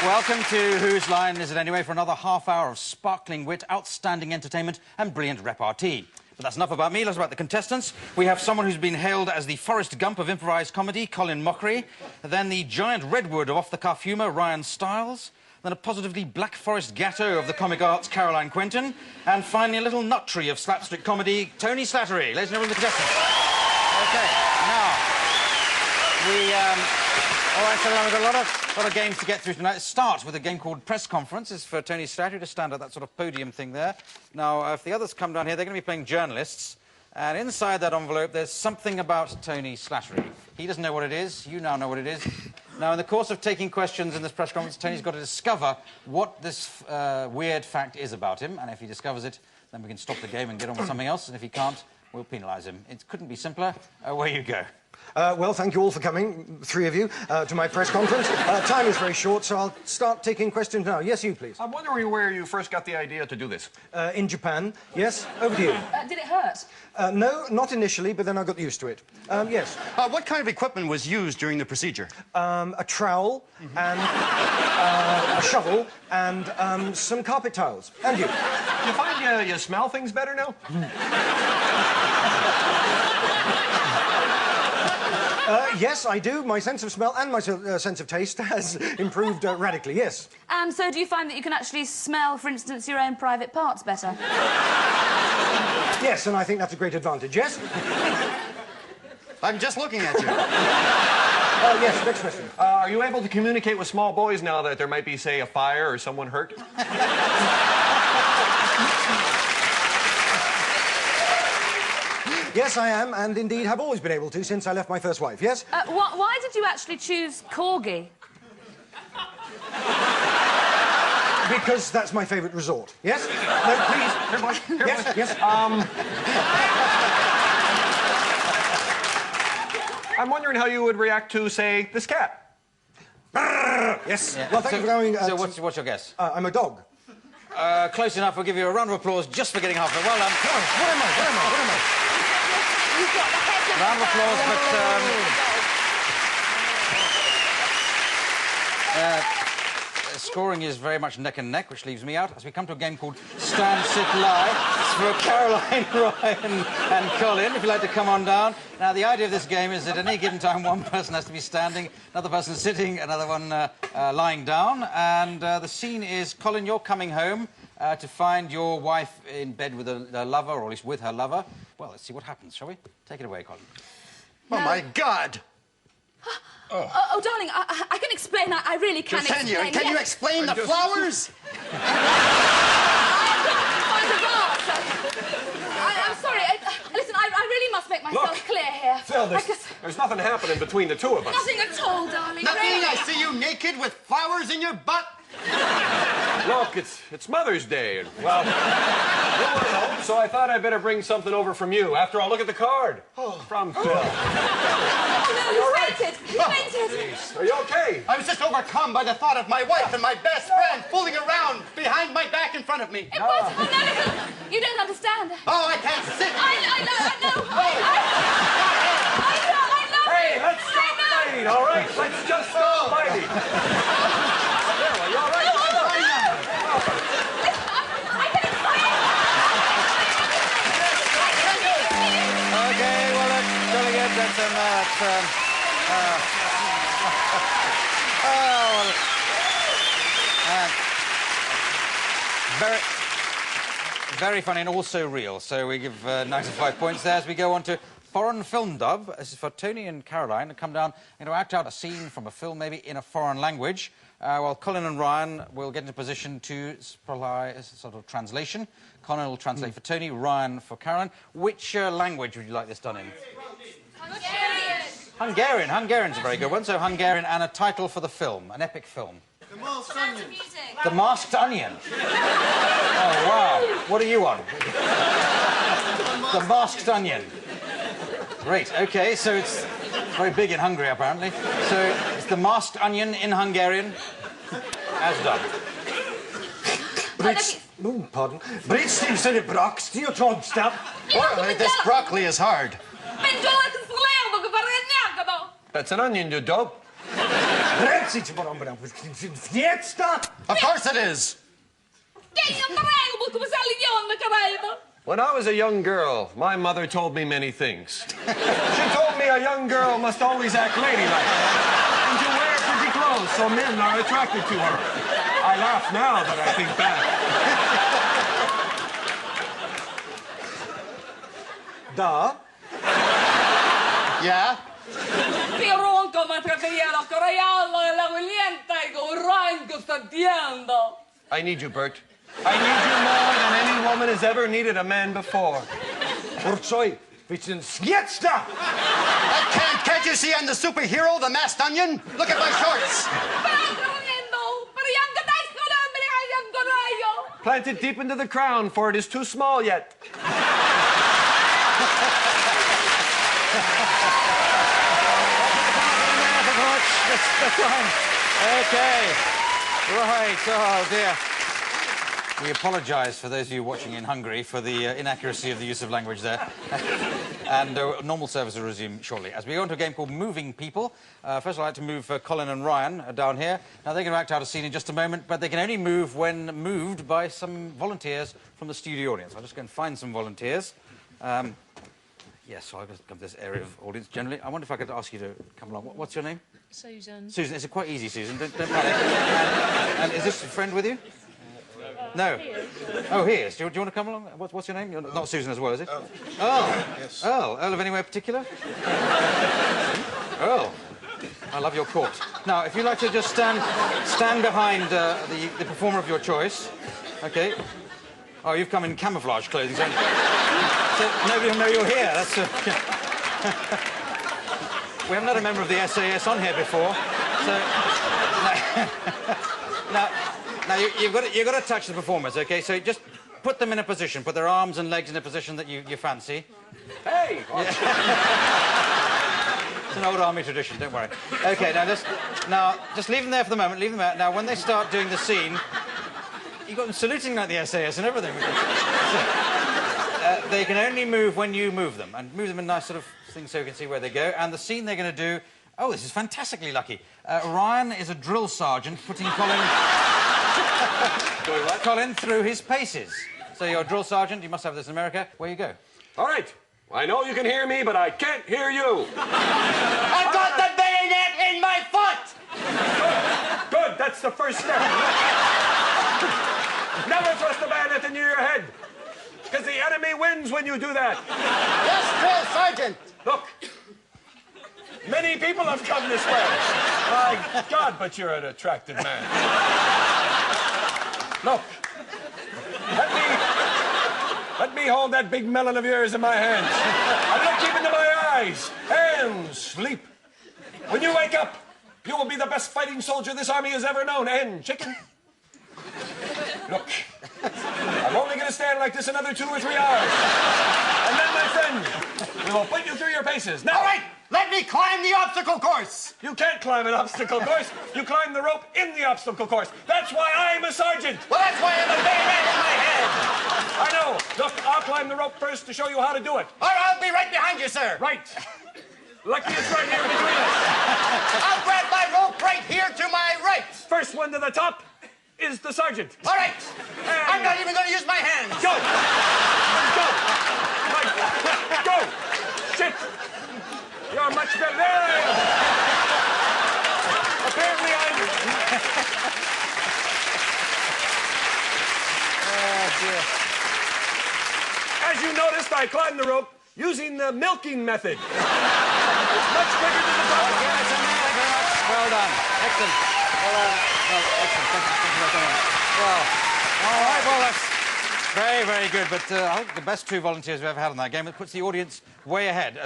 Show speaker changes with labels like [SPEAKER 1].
[SPEAKER 1] Welcome to Whose Line Is It Anyway for another half hour of sparkling wit, outstanding entertainment and brilliant repartee. But that's enough about me, let's about the contestants. We have someone who's been hailed as the Forrest Gump of improvised comedy, Colin Mochrie, then the giant redwood of off-the-cuff humour, Ryan Stiles, then a positively Black Forest Gatto of the comic arts, Quentin, and finally a little nut tree of slapstick comedy, Tony Slattery. Ladies and gentlemen, the contestants. OK, now, all right, so we've got a lot of games to get through tonight. Let's start with a game called Press Conference. It's for Tony Slattery to stand at that sort of podium thing there. Now, if the others come down here, they're going to be playing journalists. And inside that envelope, there's something about Tony Slattery. He doesn't know what it is. You now know what it is. Now, in the course of taking questions in this press conference, Tony's got to discover what this weird fact is about him. And if he discovers it, then we can stop the game and get on with something else. And if he can't, we'll penalise him. It couldn't be simpler. Away you go.
[SPEAKER 2] Well, thank you all for coming, three of you, to my press conference. Time is very short, so I'll start taking questions now. Yes, you, please.
[SPEAKER 3] I'm wondering where you first got the idea to do this.
[SPEAKER 2] In Japan. Yes, over to you.
[SPEAKER 4] Did it hurt?
[SPEAKER 2] No, not initially, but then I got used to it. Yes.
[SPEAKER 5] What kind of equipment was used during the procedure?
[SPEAKER 2] A trowel and a shovel and some carpet tiles. And you?
[SPEAKER 3] You find you smell things better now?
[SPEAKER 2] Yes, I do. My sense of smell and my sense of taste has improved radically, yes.
[SPEAKER 4] And so do you find that you can actually smell, for instance, your own private parts better?
[SPEAKER 2] Yes, and I think that's a great advantage, yes?
[SPEAKER 5] I'm just looking at you.
[SPEAKER 2] Yes, next question.
[SPEAKER 3] Are you able to communicate with small boys now that there might be, say, a fire or someone hurt?
[SPEAKER 2] Yes, I am, and indeed have always been able to since I left my first wife, yes?
[SPEAKER 4] Why did you actually choose corgi?
[SPEAKER 2] Because that's my favourite resort. Yes?
[SPEAKER 3] No, please. Here, boy.
[SPEAKER 2] Yes, yes.
[SPEAKER 3] I'm wondering how you would react to, say, this cat.
[SPEAKER 2] Yes.
[SPEAKER 1] Yeah.
[SPEAKER 2] Well, thank you for going...
[SPEAKER 1] So what's your guess?
[SPEAKER 2] I'm a dog.
[SPEAKER 1] Close enough. We'll give you a round of applause just for getting half of it. Well done.
[SPEAKER 2] What am I?
[SPEAKER 4] You've got the head of
[SPEAKER 1] Round of applause, but scoring is very much neck and neck, which leaves me out, as we come to a game called Stand, Sit, Lie. It's for Caroline, Ryan and Colin, if you'd like to come on down. Now, the idea of this game is that at any given time, one person has to be standing, another person sitting, another one lying down. And the scene is, Colin, you're coming home to find your wife in bed with a lover, or at least with her lover. Well, let's see what happens, shall we? Take it away, Colin.
[SPEAKER 5] No. Oh, my God!
[SPEAKER 4] Oh, darling, I can explain. I really can explain.
[SPEAKER 5] Can you explain the flowers?
[SPEAKER 4] I'm sorry. Listen, I really must make myself clear here.
[SPEAKER 3] Phil, there's nothing happening between the two of us.
[SPEAKER 4] Nothing at all, darling.
[SPEAKER 5] Nothing?
[SPEAKER 4] Really.
[SPEAKER 5] I see you naked with flowers in your butt.
[SPEAKER 3] Look, it's Mother's Day, and, well, you weren't home, so I thought I'd better bring something over from you. After all, look at the card. From Phil.
[SPEAKER 4] Oh, no, you fainted. You fainted.
[SPEAKER 3] Are you okay?
[SPEAKER 5] I was just overcome by the thought of my wife and my best friend fooling around behind my back in front of me.
[SPEAKER 4] It was... Oh, no, listen. You don't understand.
[SPEAKER 5] Oh, I can't sit.
[SPEAKER 4] I know. I know.
[SPEAKER 3] Hey, let's stop fighting, all right? Let's just stop fighting. There, well, you all right?
[SPEAKER 1] OK, well, that's jolly good. Very funny and also real. So we give 95 points there as we go on to foreign film dub. This is for Tony and Caroline to come down and to act out a scene from a film, maybe in a foreign language, while Colin and Ryan will get into position to supply a sort of translation. Colin will translate for Tony, Ryan for Caroline. Which language would you like this done in? Hungarian. Hungarian's a very good one. So Hungarian, and a title for the film, an epic film.
[SPEAKER 5] The Masked Onion.
[SPEAKER 1] The Masked Onion. Oh, wow. What are you on? The Masked Onion. Great. OK, so it's very big in Hungary, apparently. So it's The Masked Onion in Hungarian, as done.
[SPEAKER 2] Pardon.
[SPEAKER 5] This broccoli is hard.
[SPEAKER 3] That's an onion, you dope.
[SPEAKER 5] Of course it is.
[SPEAKER 3] When I was a young girl, my mother told me many things. She told me a young girl must always act ladylike and to wear pretty clothes so men are attracted to her. I laugh now that I think back.
[SPEAKER 2] Da.
[SPEAKER 5] Yeah?
[SPEAKER 3] I need you, Bert. I need you more than any woman has ever needed a man before.
[SPEAKER 2] Urtsoi, Skietsta!
[SPEAKER 5] Can't you see I'm the superhero, the masked onion? Look at my shorts.
[SPEAKER 3] Plant it deep into the crown, for it is too small yet.
[SPEAKER 1] That's fine. Okay. Right. Oh, dear. We apologise for those of you watching in Hungary for the inaccuracy of the use of language there. And normal service will resume shortly. As we go into a game called Moving People, first I'd like to move Colin and Ryan down here. Now, they're going to act out a scene in just a moment, but they can only move when moved by some volunteers from the studio audience. I'll just go and find some volunteers. Yes, so I'll just come to this area of audience generally. I wonder if I could ask you to come along. What's your name?
[SPEAKER 4] Susan.
[SPEAKER 1] Susan, it's quite easy, Susan. Don't panic. And is this a friend with you? No. Oh, he is. Do you want to come along? What's your name? You're not Susan as well, is it? Earl.
[SPEAKER 5] Yes.
[SPEAKER 1] Earl. Earl of anywhere particular? Earl. I love your corpse. Now, if you'd like to just stand behind the performer of your choice. Okay. Oh, you've come in camouflage clothing, so nobody will know you're here. That's we haven't had a member of the SAS on here before, so now you've got to touch the performers, okay? So just put them in a position, put their arms and legs in a position that you fancy.
[SPEAKER 3] Hey!
[SPEAKER 1] It's an old army tradition, don't worry. Okay, now just leave them there for the moment. Leave them out. Now, when they start doing the scene, you've got them saluting like the SAS and everything. They can only move when you move them, and move them in nice sort of things so you can see where they go. And the scene they're going to do... Oh, this is fantastically lucky. Ryan is a drill sergeant putting Colin...
[SPEAKER 3] Doing what?
[SPEAKER 1] Colin through his paces. So you're a drill sergeant, you must have this in America. Where you go?
[SPEAKER 3] All right. I know you can hear me, but I can't hear you.
[SPEAKER 5] I've got the bayonet in my foot!
[SPEAKER 3] Good, that's the first step. Never thrust the bayonet into your head, because the enemy wins when you do that.
[SPEAKER 5] Yes, drill sergeant.
[SPEAKER 3] Look, many people have come this way. My God, but you're an attractive man. Look, let me hold that big melon of yours in my hands. And look deep into my eyes and sleep. When you wake up, you will be the best fighting soldier this army has ever known. And chicken. Look, I'm only going to stand like this another 2 or 3 hours. And then, my friend, we will put you through your paces. Now,
[SPEAKER 5] All right, let me climb the obstacle course.
[SPEAKER 3] you can't climb an obstacle course. You climb the rope in the obstacle course. That's why I'm a sergeant.
[SPEAKER 5] Well, that's why I have a bayonet in my head.
[SPEAKER 3] I know. Look, I'll climb the rope first to show you how to do it.
[SPEAKER 5] All right, I'll be right behind you, sir.
[SPEAKER 3] Right. Lucky it's right here between us.
[SPEAKER 5] I'll grab my rope right here to my right.
[SPEAKER 3] First one to the top is the sergeant.
[SPEAKER 5] All right. I'm not even going to use my hands.
[SPEAKER 3] Go! Go! Right. Go! Shit! You're much better. There I am. Apparently I'm...
[SPEAKER 1] Oh, dear.
[SPEAKER 3] As you noticed, I climbed the rope using the milking method. Much quicker to the top.
[SPEAKER 1] Okay, that's enough. Thank you very much. Well done. Excellent. Well, excellent. Thank you very much. Well, all right, well, that's very, very good. But I think the best 2 volunteers we've ever had on that game. It puts the audience way ahead.